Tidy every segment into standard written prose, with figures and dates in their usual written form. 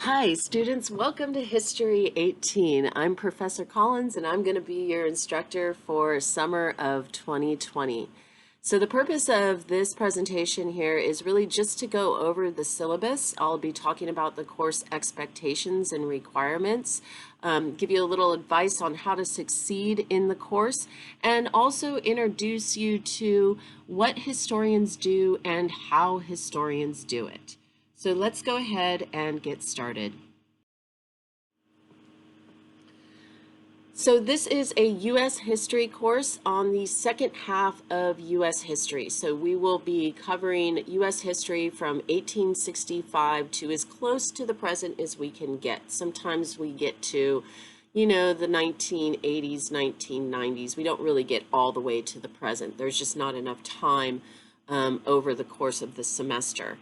Hi, students. Welcome to History 18. I'm Professor Collins, and I'm going to be your instructor for summer of 2020. So the purpose of this presentation here is really just to go over the syllabus. I'll be talking about the course expectations and requirements, give you a little advice on how to succeed in the course, and also introduce you to what historians do and how historians do it. So let's go ahead and get started. So this is a U.S. history course on the second half of U.S. history. So we will be covering U.S. history from 1865 to as close to the present as we can get. Sometimes we get to, the 1980s, 1990s. We don't really get all the way to the present. There's just not enough time over the course of the semester.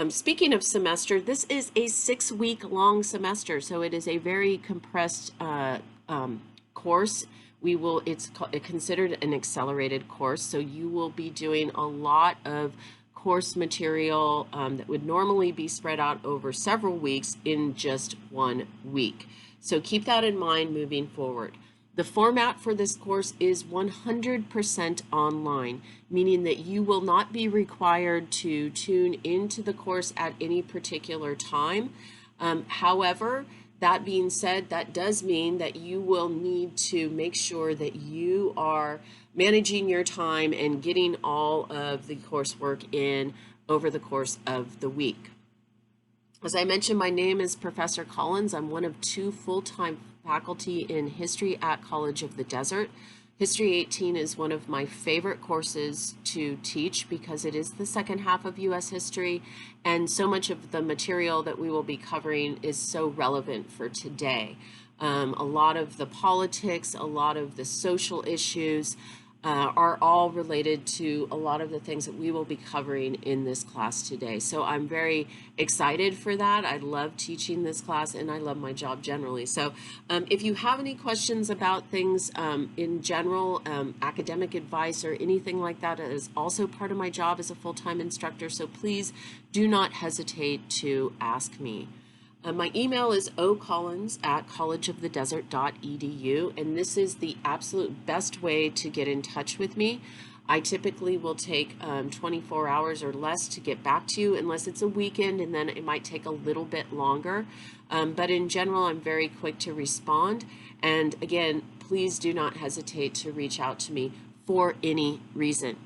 Speaking of semester, this is a 6-week long semester, so it is a very compressed course. It's considered an accelerated course, so you will be doing a lot of course material that would normally be spread out over several weeks in just 1 week. So keep that in mind moving forward. The format for this course is 100% online, meaning that you will not be required to tune into the course at any particular time. However, that being said, that does mean that you will need to make sure that you are managing your time and getting all of the coursework in over the course of the week. As I mentioned, my name is Professor Collins. I'm one of 2 full-time faculty in history at College of the Desert. History 18 is one of my favorite courses to teach because it is the second half of U.S. history, and so much of the material that we will be covering is so relevant for today. A lot of the politics, a lot of the social issues are all related to a lot of the things that we will be covering in this class today. So I'm very excited for that. I love teaching this class and I love my job generally. So if you have any questions about things in general, academic advice or anything like that is also part of my job as a full-time instructor. So please do not hesitate to ask me. My email is ocollins@collegeofthedesert.edu, and this is the absolute best way to get in touch with me. I typically will take 24 hours or less to get back to you, unless it's a weekend, and then it might take a little bit longer. But in general, I'm very quick to respond. And again, please do not hesitate to reach out to me for any reason.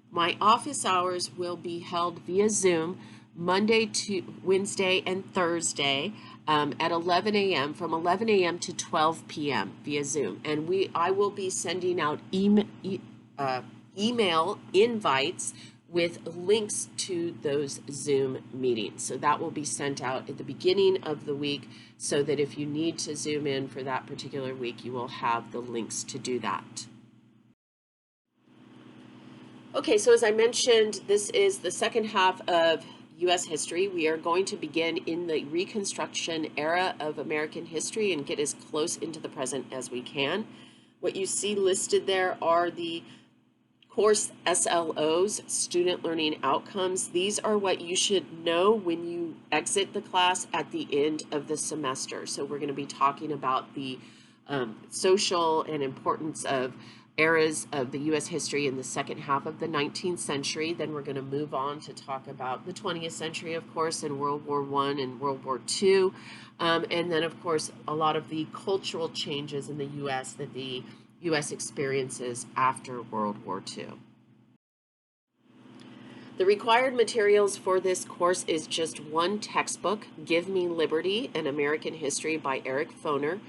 My office hours will be held via Zoom Monday to Wednesday and Thursday at 11 a.m. from 11 a.m. to 12 p.m. via Zoom. And I will be sending out email invites with links to those Zoom meetings. So that will be sent out at the beginning of the week so that if you need to Zoom in for that particular week, you will have the links to do that. Okay, so as I mentioned, this is the second half of U.S. history. We are going to begin in the Reconstruction era of American history and get as close into the present as we can. What you see listed there are the course SLOs, student learning outcomes. These are what you should know when you exit the class at the end of the semester. So we're going to be talking about the social and importance of eras of the U.S. history in the second half of the 19th century. Then we're going to move on to talk about the 20th century, of course, and World War I and World War II. And then, of course, a lot of the cultural changes in the U.S. that the U.S. experiences after World War II. The required materials for this course is just one textbook, Give Me Liberty, An American History by Eric Foner.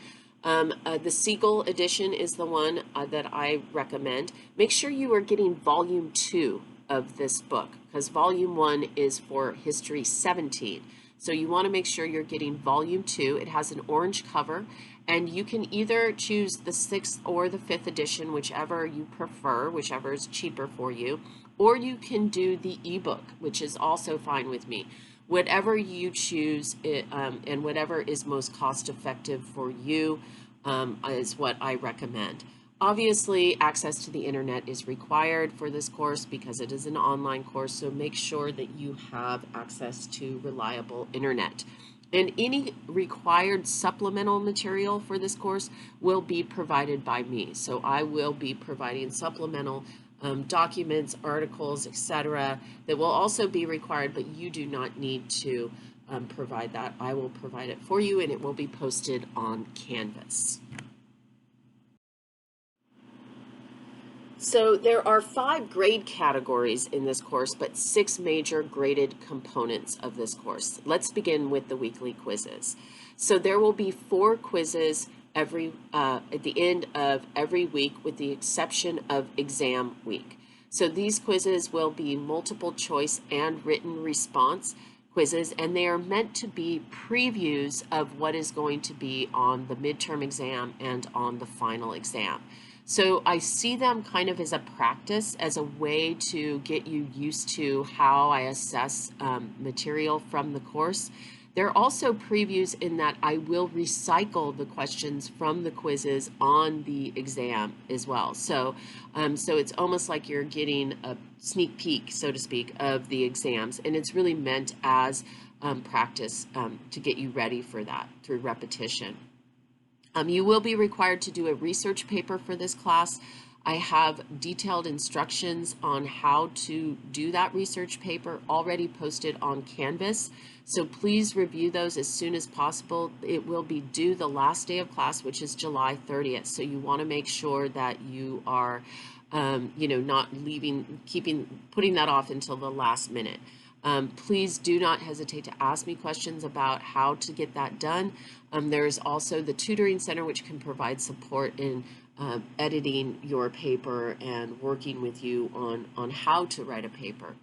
The Siegel edition is the one that I recommend. Make sure you are getting volume 2 of this book, because volume 1 is for History 17. So you want to make sure you're getting volume 2. It has an orange cover, and you can either choose the 6th or the 5th edition, whichever you prefer, whichever is cheaper for you, or you can do the ebook, which is also fine with me. Whatever you choose and whatever is most cost effective for you is what I recommend. Obviously, access to the internet is required for this course because it is an online course, so make sure that you have access to reliable internet. And any required supplemental material for this course will be provided by me. So I will be providing supplemental documents, articles, etc. that will also be required, but you do not need to provide that. I will provide it for you, and it will be posted on Canvas. So there are 5 grade categories in this course, but 6 major graded components of this course. Let's begin with the weekly quizzes. So there will be 4 quizzes at the end of every week, with the exception of exam week. So these quizzes will be multiple choice and written response quizzes, and they are meant to be previews of what is going to be on the midterm exam and on the final exam. So I see them kind of as a practice, as a way to get you used to how I assess material from the course. They're also previews in that I will recycle the questions from the quizzes on the exam as well. So it's almost like you're getting a sneak peek, so to speak, of the exams, and it's really meant as practice to get you ready for that through repetition. You will be required to do a research paper for this class. I have detailed instructions on how to do that research paper already posted on Canvas, so please review those as soon as possible. It will be due the last day of class, which is July 30th, so you want to make sure that you are not putting that off until the last minute. Please do not hesitate to ask me questions about how to get that done. There's also the Tutoring Center, which can provide support in editing your paper and working with you on how to write a paper.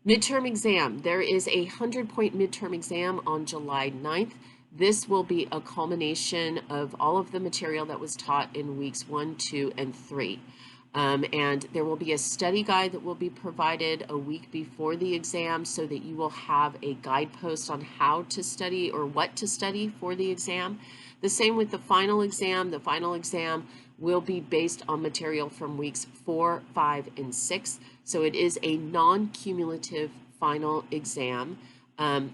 Midterm exam. There is a 100-point midterm exam on July 9th. This will be a culmination of all of the material that was taught in weeks 1, 2, and 3. And there will be a study guide that will be provided a week before the exam, so that you will have a guidepost on how to study or what to study for the exam. The same with the final exam. The final exam will be based on material from weeks 4, 5, and 6. So it is a non-cumulative final exam. And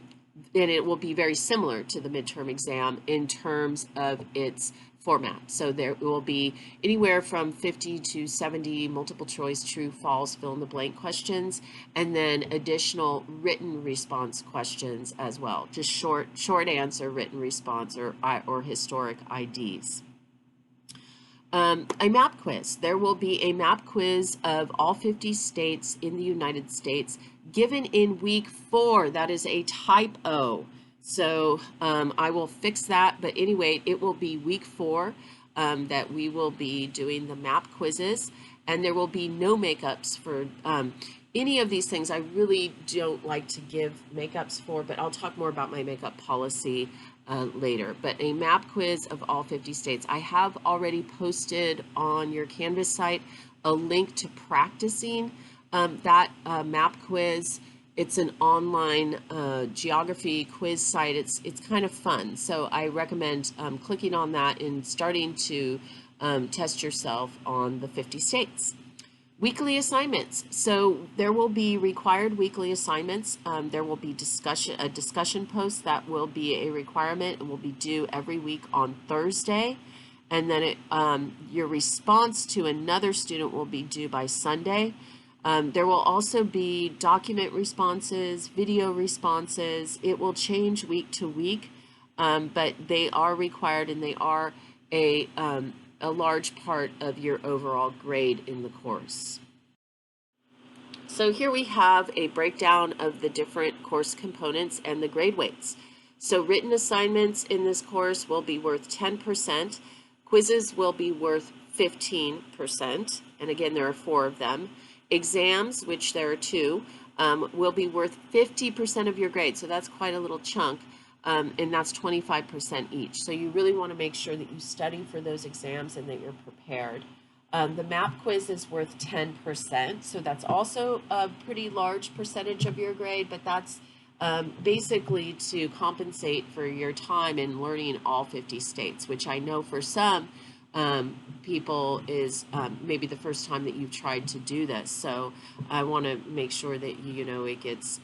it will be very similar to the midterm exam in terms of its format. So there will be anywhere from 50 to 70 multiple choice, true, false, fill in the blank questions, and then additional written response questions as well. Just short answer written response or historic IDs. A map quiz. There will be a map quiz of all 50 states in the United States given in week 4. That is a typo. So I will fix that, but anyway, it will be week 4 that we will be doing the map quizzes, and there will be no makeups for any of these things. I really don't like to give makeups for, but I'll talk more about my makeup policy later. But a map quiz of all 50 states. I have already posted on your Canvas site a link to practicing that map quiz. It's an online geography quiz site. It's kind of fun, so I recommend clicking on that and starting to test yourself on the 50 states. Weekly assignments. So there will be required weekly assignments. There will be a discussion post that will be a requirement and will be due every week on Thursday. And then your response to another student will be due by Sunday. There will also be document responses, video responses. It will change week to week, but they are required, and they are a large part of your overall grade in the course. So here we have a breakdown of the different course components and the grade weights. So written assignments in this course will be worth 10%. Quizzes will be worth 15%, and again, there are 4 of them. Exams, which there are 2, will be worth 50% of your grade, so that's quite a little chunk, and that's 25% each. So you really want to make sure that you study for those exams and that you're prepared. The map quiz is worth 10%, so that's also a pretty large percentage of your grade, but that's basically to compensate for your time in learning all 50 states, which I know for some people is maybe the first time that you've tried to do this. So I want to make sure that it gets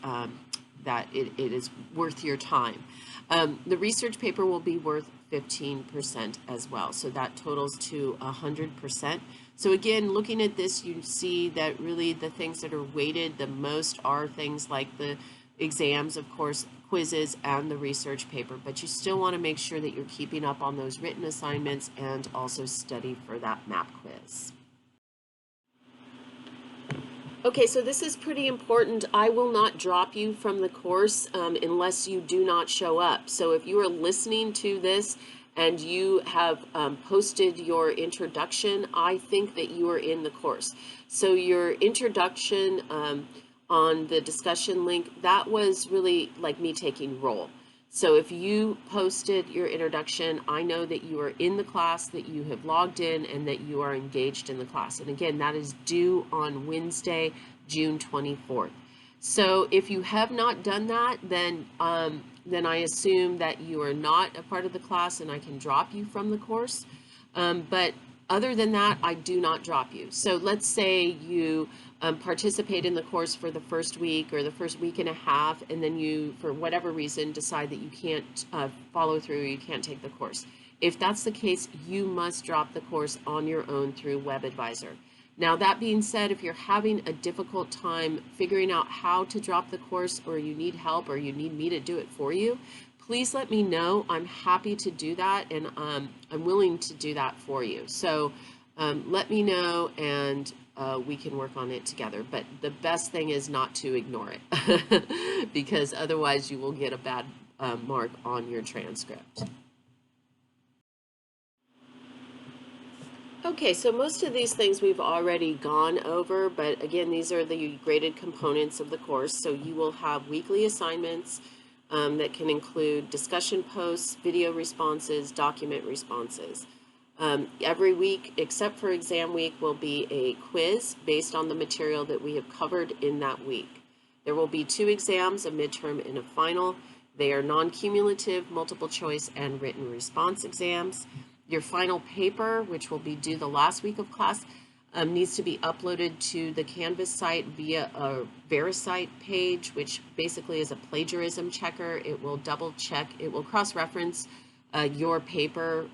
that it is worth your time. The research paper will be worth 15% as well, so that totals to 100%. So again, looking at this, you see that really the things that are weighted the most are things like the exams, of course, quizzes, and the research paper, but you still want to make sure that you're keeping up on those written assignments and also study for that map quiz. Okay, so this is pretty important. I will not drop you from the course unless you do not show up. So if you are listening to this and you have posted your introduction, I think that you are in the course. So your introduction on the discussion link, that was really like me taking roll. So if you posted your introduction, I know that you are in the class, that you have logged in, and that you are engaged in the class. And again, that is due on Wednesday, June 24th. So if you have not done that, then I assume that you are not a part of the class and I can drop you from the course. But other than that, I do not drop you. So let's say you participate in the course for the first week or the first week and a half, and then you, for whatever reason, decide that you can't follow through, or you can't take the course. If that's the case, you must drop the course on your own through WebAdvisor. Now, that being said, if you're having a difficult time figuring out how to drop the course, or you need help, or you need me to do it for you, please let me know. I'm happy to do that, and I'm willing to do that for you. So let me know, and we can work on it together. But the best thing is not to ignore it because otherwise you will get a bad mark on your transcript. Okay, so most of these things we've already gone over, but again, these are the graded components of the course. So you will have weekly assignments that can include discussion posts, video responses, document responses. Every week, except for exam week, will be a quiz based on the material that we have covered in that week. There will be 2 exams, a midterm and a final. They are non-cumulative, multiple choice, and written response exams. Your final paper, which will be due the last week of class, needs to be uploaded to the Canvas site via a VeriCite page, which basically is a plagiarism checker. It will double check, it will cross-reference your paper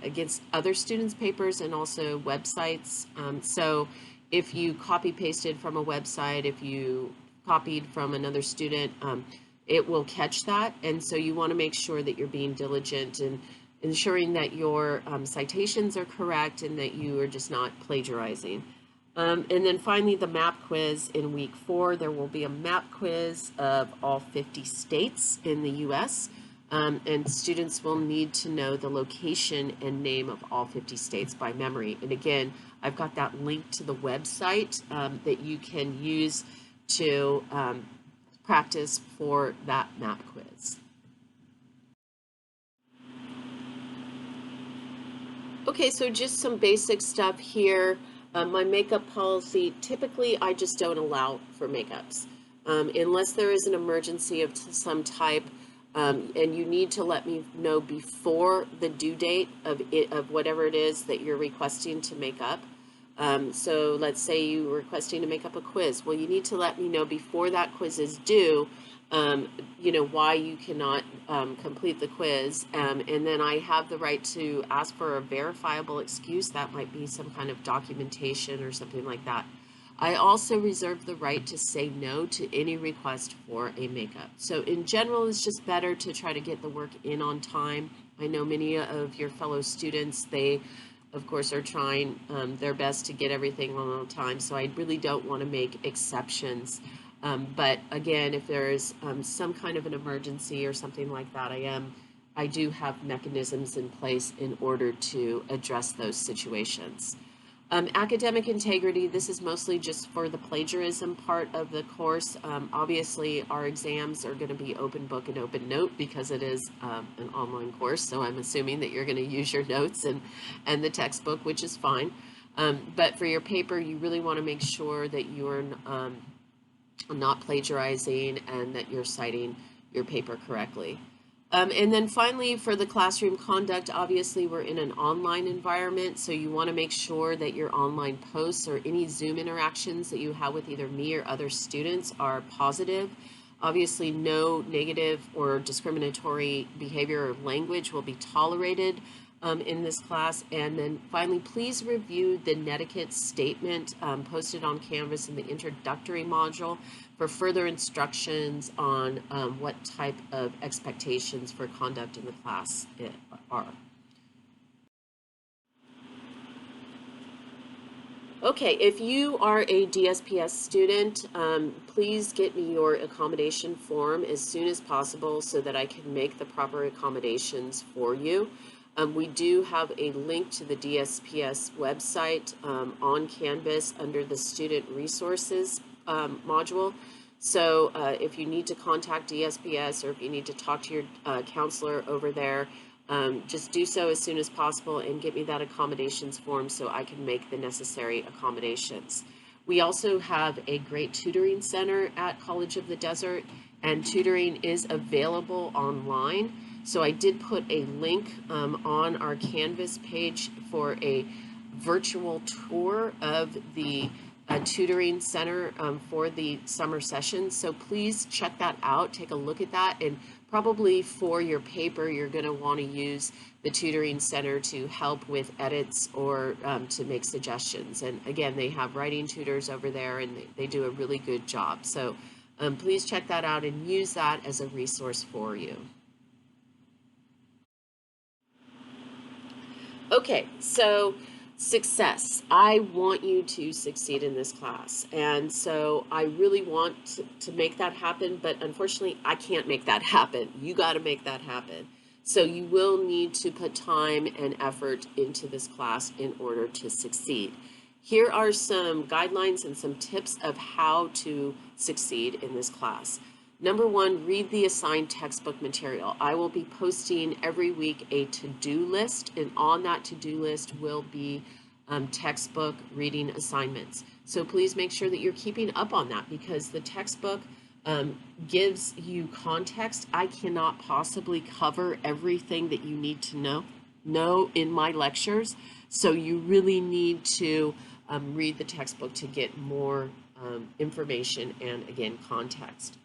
against other students' papers and also websites. So if you copy-pasted from a website, if you copied from another student, it will catch that. And so you want to make sure that you're being diligent and ensuring that your citations are correct and that you are just not plagiarizing. And then finally, the map quiz in week 4. There will be a map quiz of all 50 states in the U.S. And students will need to know the location and name of all 50 states by memory. And again, I've got that link to the website that you can use to practice for that map quiz. Okay, so just some basic stuff here. My makeup policy, typically I just don't allow for makeups. Unless there is an emergency of some type, and you need to let me know before the due date of whatever it is that you're requesting to make up. So let's say you were requesting to make up a quiz. Well, you need to let me know before that quiz is due, you know, why you cannot complete the quiz. And then I have the right to ask for a verifiable excuse. That might be some kind of documentation or something like that. I also reserve the right to say no to any request for a makeup. So in general, it's just better to try to get the work in on time. I know many of your fellow students, they of course are trying their best to get everything on time, so I really don't want to make exceptions. But again, if there is some kind of an emergency or something like that, I do have mechanisms in place in order to address those situations. Academic integrity, this is mostly just for the plagiarism part of the course. Obviously, our exams are going to be open book and open note because it is an online course, so I'm assuming that you're going to use your notes and the textbook, which is fine. But for your paper, you really want to make sure that you're not plagiarizing and that you're citing your paper correctly. And then finally, for the classroom conduct, obviously we're in an online environment, so you want to make sure that your online posts or any Zoom interactions that you have with either me or other students are positive. Obviously, no negative or discriminatory behavior or language will be tolerated in this class. And then finally, please review the netiquette statement posted on Canvas in the introductory module for further instructions on what type of expectations for conduct in the class are. Okay, if you are a DSPS student, please get me your accommodation form as soon as possible so that I can make the proper accommodations for you. We do have a link to the DSPS website on Canvas under the Student Resources module. So if you need to contact DSPS or if you need to talk to your counselor over there, just do so as soon as possible and get me that accommodations form so I can make the necessary accommodations. We also have a great tutoring center at College of the Desert, and tutoring is available online. So I did put a link on our Canvas page for a virtual tour of the tutoring center for the summer session. So please check that out, take a look at that, and probably for your paper, you're going to want to use the tutoring center to help with edits or to make suggestions. And again, they have writing tutors over there and they do a really good job. So please check that out and use that as a resource for you. Okay, so success. I want you to succeed in this class. And so I really want to make that happen, but unfortunately I can't make that happen. You got to make that happen. So you will need to put time and effort into this class in order to succeed. Here are some guidelines and some tips of how to succeed in this class. Number one, read the assigned textbook material. I will be posting every week a to-do list, and on that to-do list will be textbook reading assignments. So please make sure that you're keeping up on that because the textbook gives you context. I cannot possibly cover everything that you need to know in my lectures. So you really need to read the textbook to get more information and, again, context.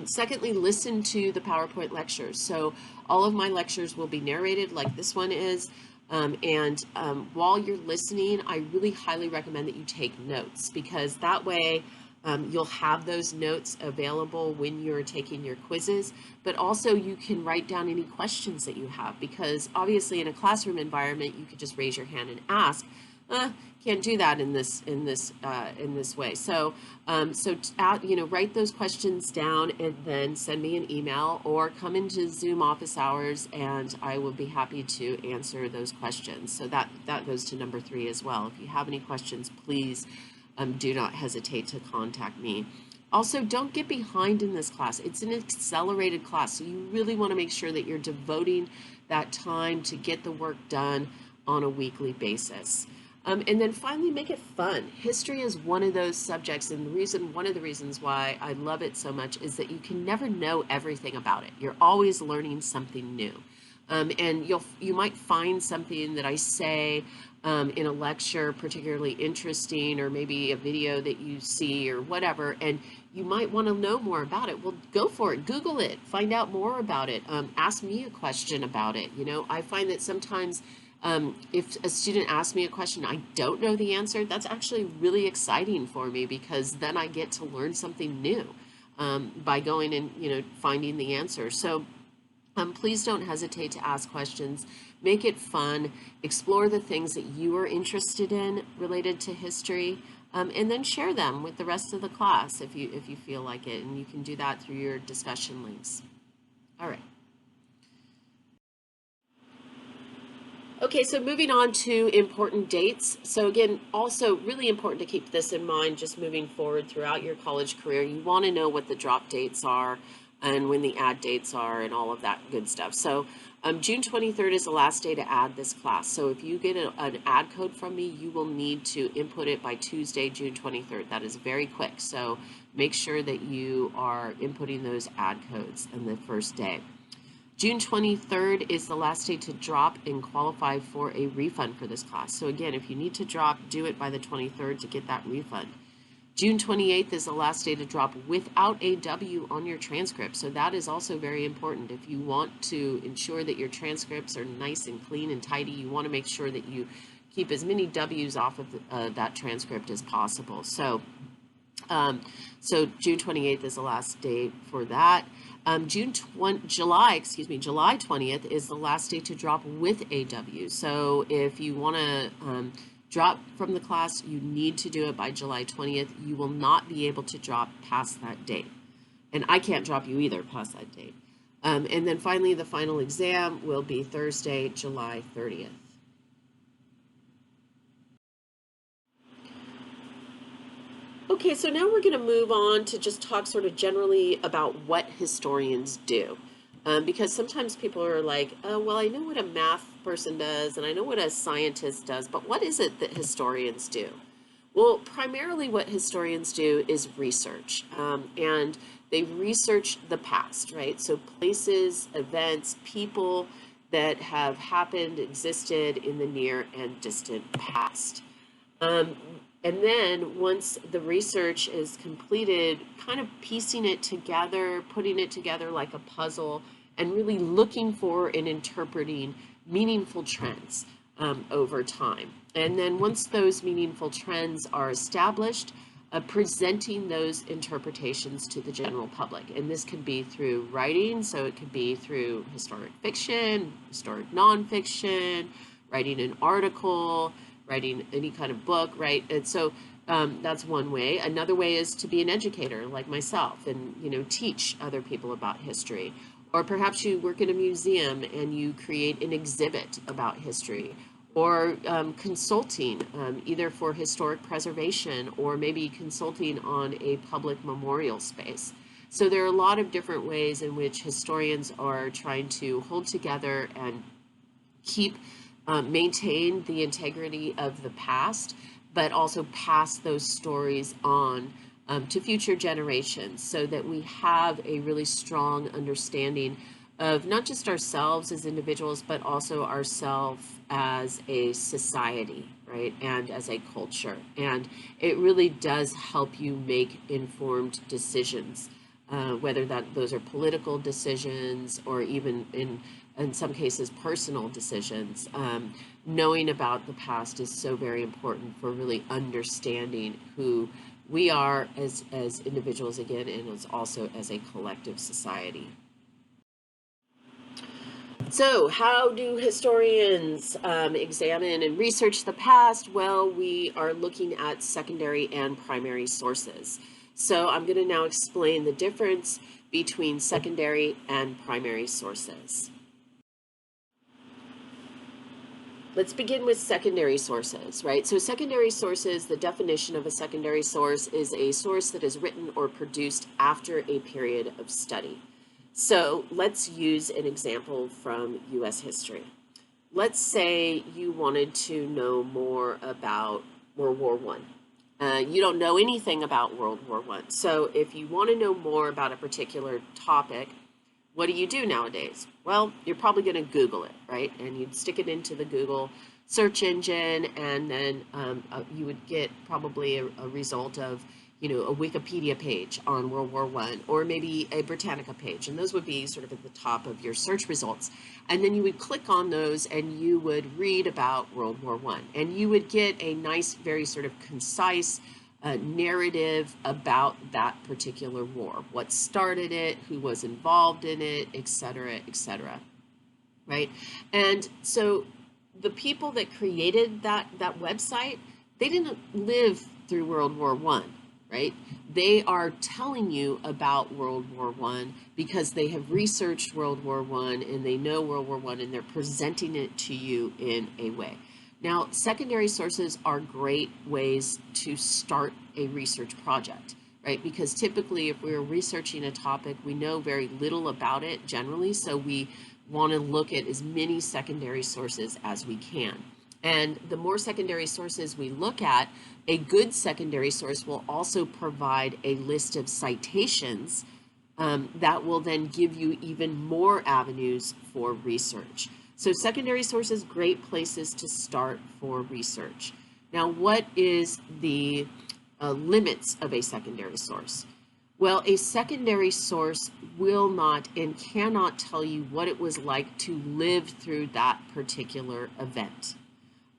Secondly, listen to the PowerPoint lectures. So all of my lectures will be narrated like this one is. While you're listening, I really highly recommend that you take notes because that way you'll have those notes available when you're taking your quizzes, but also you can write down any questions that you have because obviously in a classroom environment, you could just raise your hand and ask. Can't do that in this way. So write those questions down and then send me an email or come into Zoom office hours and I will be happy to answer those questions. So that goes to number 3 as well. If you have any questions, please do not hesitate to contact me. Also, don't get behind in this class. It's an accelerated class, so you really want to make sure that you're devoting that time to get the work done on a weekly basis. And then finally, make it fun. History is one of those subjects, and one of the reasons why I love it so much is that you can never know everything about it. You're always learning something new. And you might find something that I say in a lecture particularly interesting, or maybe a video that you see or whatever, and you might want to know more about it. Well, go for it. Google it. Find out more about it. Ask me a question about it. You know, I find that sometimes if a student asks me a question I don't know the answer, that's actually really exciting for me because then I get to learn something new by going and finding the answer. So please don't hesitate to ask questions. Make it fun. Explore the things that you are interested in related to history, and then share them with the rest of the class if you feel like it. And you can do that through your discussion links. All right. Okay, so moving on to important dates. So again, also really important to keep this in mind just moving forward throughout your college career. You want to know what the drop dates are and when the add dates are and all of that good stuff. So June 23rd is the last day to add this class. So if you get an add code from me, you will need to input it by Tuesday, June 23rd. That is very quick. So make sure that you are inputting those add codes on the first day. June 23rd is the last day to drop and qualify for a refund for this class. So again, if you need to drop, do it by the 23rd to get that refund. June 28th is the last day to drop without a W on your transcript. So that is also very important. If you want to ensure that your transcripts are nice and clean and tidy, you want to make sure that you keep as many W's off of that transcript as possible. So June 28th is the last date for that. July 20th is the last day to drop with a W. So if you want to drop from the class, you need to do it by July 20th. You will not be able to drop past that date. And I can't drop you either past that date. And then finally, the final exam will be Thursday, July 30th. Okay, so now we're going to move on to just talk sort of generally about what historians do. Because sometimes people are like, oh, well, I know what a math person does and I know what a scientist does, but what is it that historians do? Well, primarily what historians do is research, and they research the past, right? So places, events, people that have happened, existed in the near and distant past. And then once the research is completed, kind of piecing it together, putting it together like a puzzle, and really looking for and interpreting meaningful trends over time. And then once those meaningful trends are established, presenting those interpretations to the general public. And this can be through writing, so it could be through historic fiction, historic nonfiction, writing an article, writing any kind of book, right? And so that's one way. Another way is to be an educator like myself and, teach other people about history. Or perhaps you work in a museum and you create an exhibit about history. Or consulting, either for historic preservation or maybe consulting on a public memorial space. So there are a lot of different ways in which historians are trying to hold together and maintain the integrity of the past, but also pass those stories on to future generations so that we have a really strong understanding of not just ourselves as individuals, but also ourselves as a society, right, and as a culture. And it really does help you make informed decisions, whether those are political decisions or even in some cases personal decisions. Knowing about the past is so very important for really understanding who we are as individuals again, and as also as a collective society. So how do historians examine and research the past? Well, we are looking at secondary and primary sources. So I'm going to now explain the difference between secondary and primary sources. Let's begin with secondary sources, right? So secondary sources, the definition of a secondary source is a source that is written or produced after a period of study. So let's use an example from U.S. history. Let's say you wanted to know more about World War I. You don't know anything about World War I. So if you want to know more about a particular topic, what do you do nowadays? Well, you're probably going to Google it, right? And you'd stick it into the Google search engine, and then you would get probably a result of, a Wikipedia page on World War I, or maybe a Britannica page, and those would be sort of at the top of your search results. And then you would click on those and you would read about World War I, and you would get a nice, very sort of concise narrative about that particular war, what started it, who was involved in it, etc., right? And so the people that created that website, they didn't live through World War I, right? They are telling you about World War I because they have researched World War I and they know World War I, and they're presenting it to you in a way. Now, secondary sources are great ways to start a research project, right? Because typically if we're researching a topic, we know very little about it generally, so we want to look at as many secondary sources as we can. And the more secondary sources we look at, a good secondary source will also provide a list of citations that will then give you even more avenues for research. So secondary sources, great places to start for research. Now, what is the limits of a secondary source. Well, a secondary source will not and cannot tell you what it was like to live through that particular event.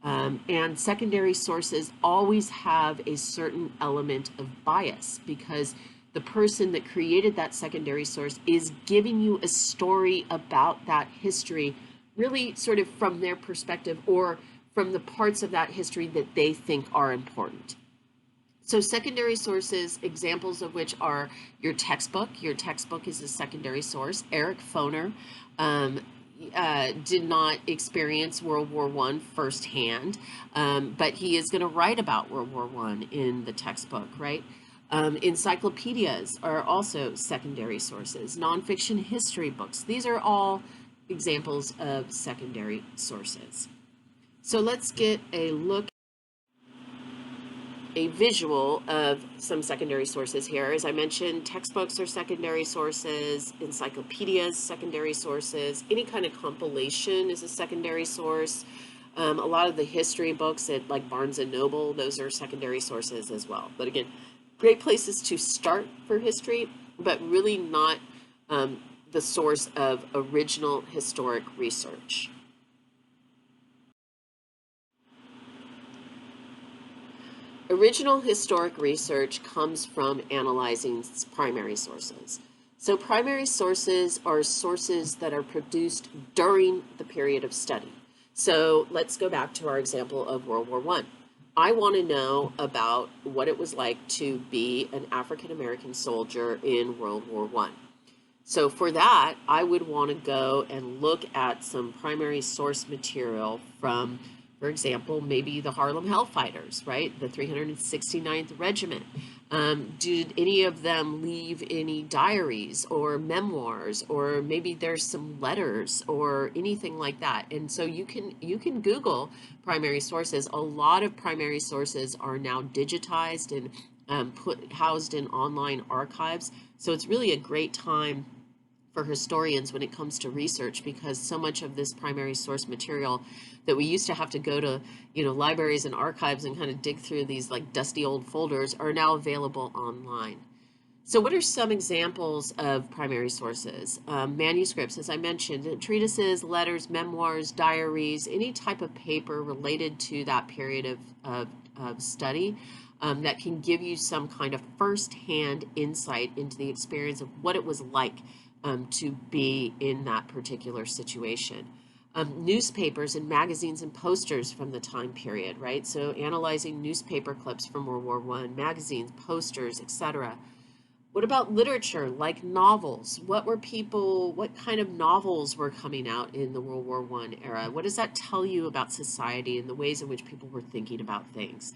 And secondary sources always have a certain element of bias because the person that created that secondary source is giving you a story about that history, really sort of from their perspective or from the parts of that history that they think are important. So secondary sources, examples of which are your textbook. Your textbook is a secondary source. Eric Foner did not experience World War I firsthand, but he is going to write about World War I in the textbook, right? Encyclopedias are also secondary sources. Nonfiction history books. These are all examples of secondary sources. So let's get a visual of some secondary sources here. As I mentioned, textbooks are secondary sources, encyclopedias, secondary sources, any kind of compilation is a secondary source. A lot of the history books at like Barnes and Noble, those are secondary sources as well. But again, great places to start for history, but really not the source of original historic research. Original historic research comes from analyzing primary sources. So primary sources are sources that are produced during the period of study. So let's go back to our example of World War I. I want to know about what it was like to be an African American soldier in World War I. So for that, I would want to go and look at some primary source material from, for example, maybe the Harlem Hellfighters, right? The 369th Regiment. Did any of them leave any diaries or memoirs, or maybe there's some letters or anything like that? And so you can Google primary sources. A lot of primary sources are now digitized and housed in online archives. So it's really a great time for historians when it comes to research, because so much of this primary source material that we used to have to go to, libraries and archives and kind of dig through these like dusty old folders are now available online. So what are some examples of primary sources? Manuscripts, as I mentioned, treatises, letters, memoirs, diaries, any type of paper related to that period of study that can give you some kind of first-hand insight into the experience of what it was like to be in that particular situation. Newspapers and magazines and posters from the time period, right? So analyzing newspaper clips from World War I, magazines, posters, etc. What about literature, like novels? What kind of novels were coming out in the World War I era? What does that tell you about society and the ways in which people were thinking about things?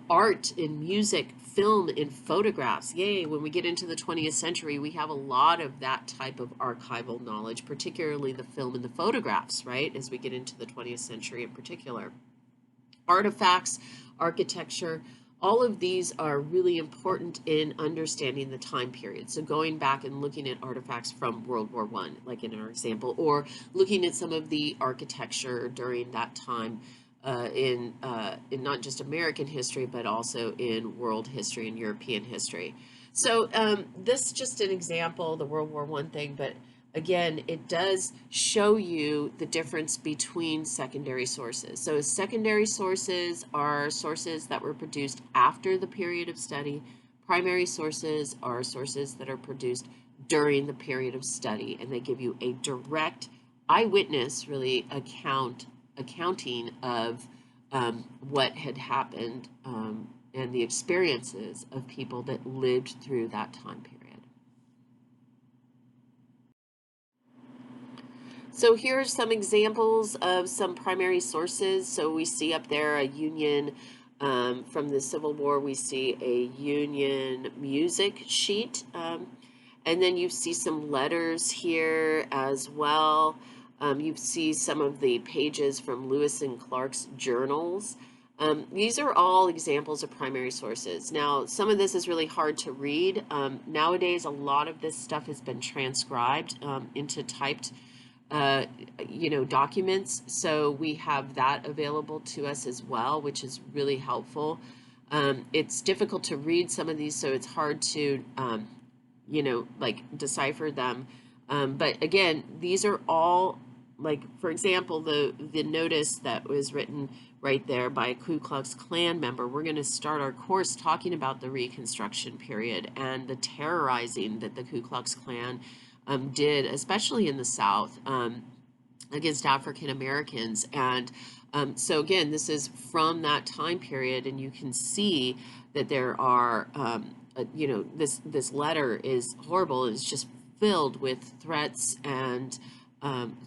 Art and music, film and photographs. Yay, when we get into the 20th century, we have a lot of that type of archival knowledge, particularly the film and the photographs, right, as we get into the 20th century in particular. Artifacts, architecture, all of these are really important in understanding the time period. So going back and looking at artifacts from World War I, like in our example, or looking at some of the architecture during that time in not just American history, but also in world history and European history. So this is just an example, the World War I thing, but again, it does show you the difference between secondary sources. So secondary sources are sources that were produced after the period of study. Primary sources are sources that are produced during the period of study, and they give you a direct eyewitness, really, accounting of what had happened and the experiences of people that lived through that time period. So here are some examples of some primary sources. So we see up there a Union, from the Civil War, we see a Union music sheet. And then you see some letters here as well. You see some of the pages from Lewis and Clark's journals. These are all examples of primary sources. Now, some of this is really hard to read. Nowadays, a lot of this stuff has been transcribed into typed documents. So we have that available to us as well, which is really helpful. It's difficult to read some of these, so it's hard to, like decipher them. But again, these are all, like, for example, the notice that was written right there by a Ku Klux Klan member. We're going to start our course talking about the Reconstruction period and the terrorizing that the Ku Klux Klan did, especially in the South, against African Americans. And so again, this is from that time period, and you can see that there are, this letter is horrible. It's just filled with threats and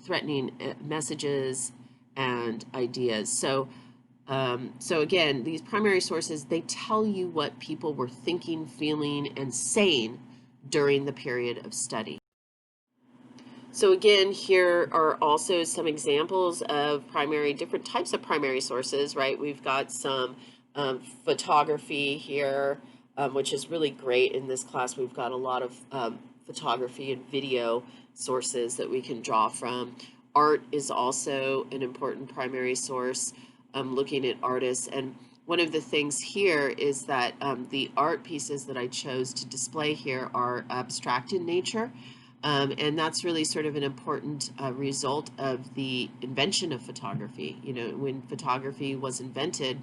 threatening messages and ideas. So again, these primary sources, they tell you what people were thinking, feeling, and saying during the period of study. So again, here are also some examples of different types of primary sources, right? We've got some photography here, which is really great in this class. We've got a lot of photography and video sources that we can draw from. Art is also an important primary source, looking at artists. And one of the things here is that the art pieces that I chose to display here are abstract in nature. And that's really sort of an important result of the invention of photography. You know, when photography was invented,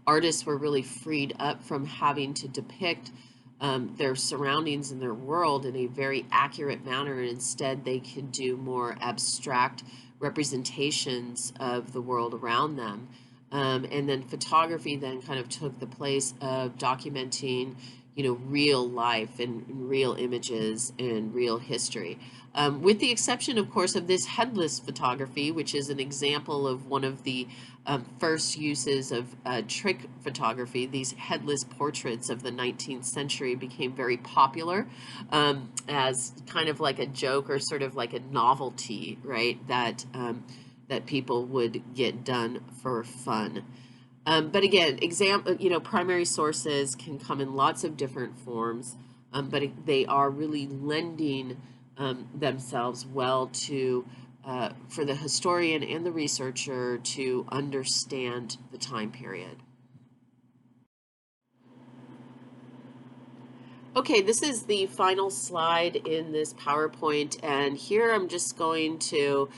artists were really freed up from having to depict their surroundings and their world in a very accurate manner, and instead they could do more abstract representations of the world around them. And then photography then kind of took the place of documenting, real life and real images and real history. With the exception, of course, of this headless photography, which is an example of one of the first uses of trick photography. These headless portraits of the 19th century became very popular as kind of like a joke or sort of like a novelty, right? That people would get done for fun. But again, primary sources can come in lots of different forms, but they are really lending themselves well to for the historian and the researcher to understand the time period. Okay, this is the final slide in this PowerPoint, and here I'm just going to,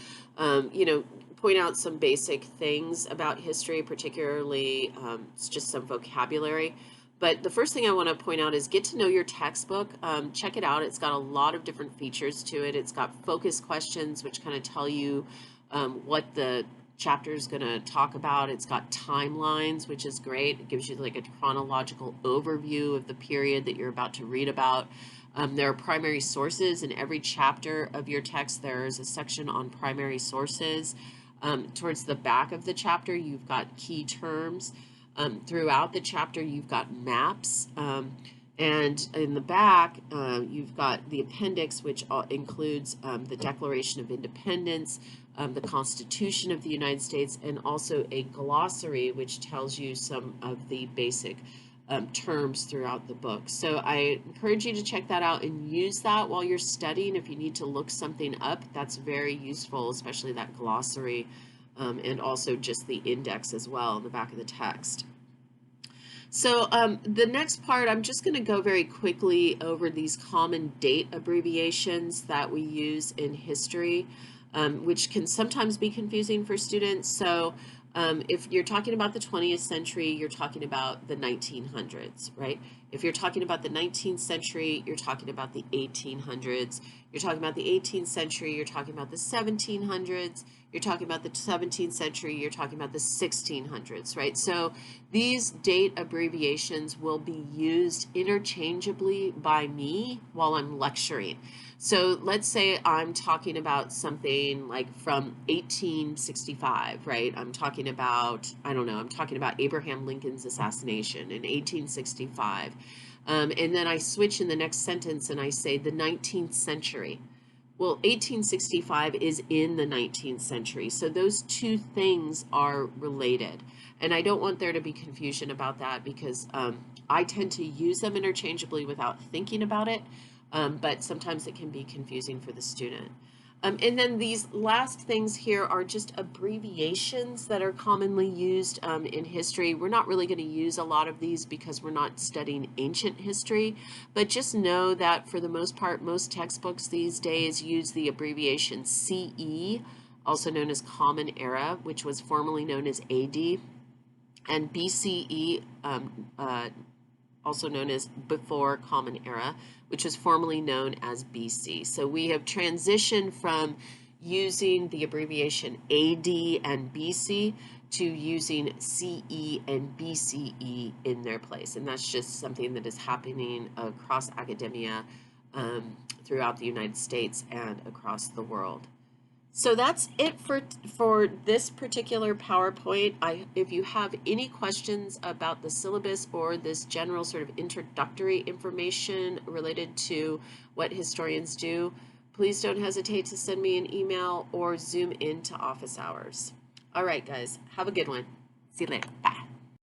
point out some basic things about history, particularly it's just some vocabulary. But the first thing I want to point out is get to know your textbook. Check it out. It's got a lot of different features to it. It's got focus questions, which kind of tell you what the chapter is going to talk about. It's got timelines, which is great. It gives you like a chronological overview of the period that you're about to read about. There are primary sources in every chapter of your text. There's a section on primary sources. Towards the back of the chapter, you've got key terms. Throughout the chapter, you've got maps. And in the back, you've got the appendix, which includes the Declaration of Independence, the Constitution of the United States, and also a glossary, which tells you some of the basic terms throughout the book. So I encourage you to check that out and use that while you're studying. If you need to look something up, that's very useful, especially that glossary, and also just the index as well in the back of the text. So the next part, I'm just going to go very quickly over these common date abbreviations that we use in history, which can sometimes be confusing for students. So if you're talking about the 20th century, you're talking about the 1900s, right? If you're talking about the 19th century, you're talking about the 1800s. You're talking about the 18th century, you're talking about the 1700s. You're talking about the 17th century, you're talking about the 1600s, right? So these date abbreviations will be used interchangeably by me while I'm lecturing. So let's say I'm talking about something like from 1865, right? I'm talking about, I don't know, I'm talking about Abraham Lincoln's assassination in 1865. And then I switch in the next sentence and I say the 19th century. Well, 1865 is in the 19th century, so those two things are related. And I don't want there to be confusion about that because I tend to use them interchangeably without thinking about it, but sometimes it can be confusing for the student. And then these last things here are just abbreviations that are commonly used in history. We're not really going to use a lot of these because we're not studying ancient history, but just know that for the most part, most textbooks these days use the abbreviation CE, also known as Common Era, which was formerly known as AD, and BCE, also known as Before Common Era, which was formerly known as BC. So we have transitioned from using the abbreviation AD and BC to using CE and BCE in their place. And that's just something that is happening across academia throughout the United States and across the world. So that's it for this particular PowerPoint. If you have any questions about the syllabus or this general sort of introductory information related to what historians do, please don't hesitate to send me an email or Zoom into office hours. All right, guys, have a good one. See you later. Bye.